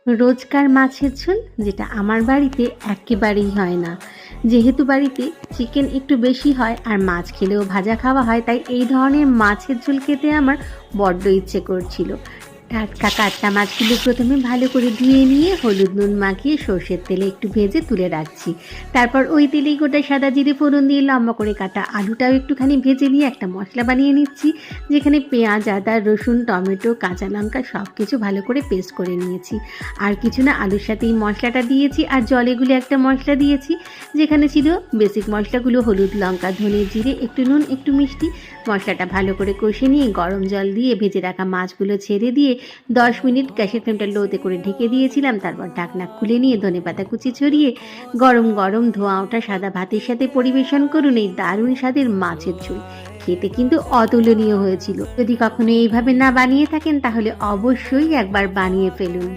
রোজকার মাছের ঝোল, যেটা আমার বাড়িতে একেবারেই হয় না। যেহেতু বাড়িতে চিকেন একটু বেশি হয় আর মাছ খেলেও ভাজা খাওয়া হয়, তাই এই ধরনের মাছের ঝোল খেতে আমার বড্ড ইচ্ছে করছিল। টাটকা কাতলা মাছগুলো প্রথমে ভালো করে ধুয়ে নিয়ে হলুদ নুন মাখিয়ে সর্ষের তেলে একটু ভেজে তুলে রাখছি। তারপর ওই তেলেই গোটা সাদা জিরে ফোড়ন দিয়ে লম্বা করে কাটা আলুটাও একটুখানি ভেজে নিয়ে একটা মশলা বানিয়ে নিচ্ছি, যেখানে পেঁয়াজ, আদা, রসুন, টমেটো, কাঁচা লঙ্কা সব কিছু ভালো করে পেস্ট করে নিয়েছি। আর কিছু না, আলুর সাথে এই মশলাটা দিয়েছি আর জলে গুলে একটা মশলা দিয়েছি, যেখানে ছিল বেসিক মশলাগুলো: হলুদ, লঙ্কা, ধনে, জিরে, একটু নুন, একটু মিষ্টি। মশলাটা ভালো করে কষে নিয়ে গরম জল দিয়ে ভেজে রাখা মাছগুলো ছেড়ে দিয়ে 10 মিনিট গ্যাসের ফ্লেমটা লোতে করে ঢেকে দিয়েছিলাম। তারপর ঢাকনা খুলে নিয়ে ধনেপাতা কুচি ছড়িয়ে গরম গরম ধোঁয়া ওঠা সাদা ভাতের সাথে পরিবেশন করুন এই দারুণ স্বাদের মাছের ঝোল। খেতে কিন্তু অতুলনীয় হয়েছিল। যদি কখনো এইভাবে না বানিয়ে থাকেন, তাহলে অবশ্যই একবার বানিয়ে ফেলুন।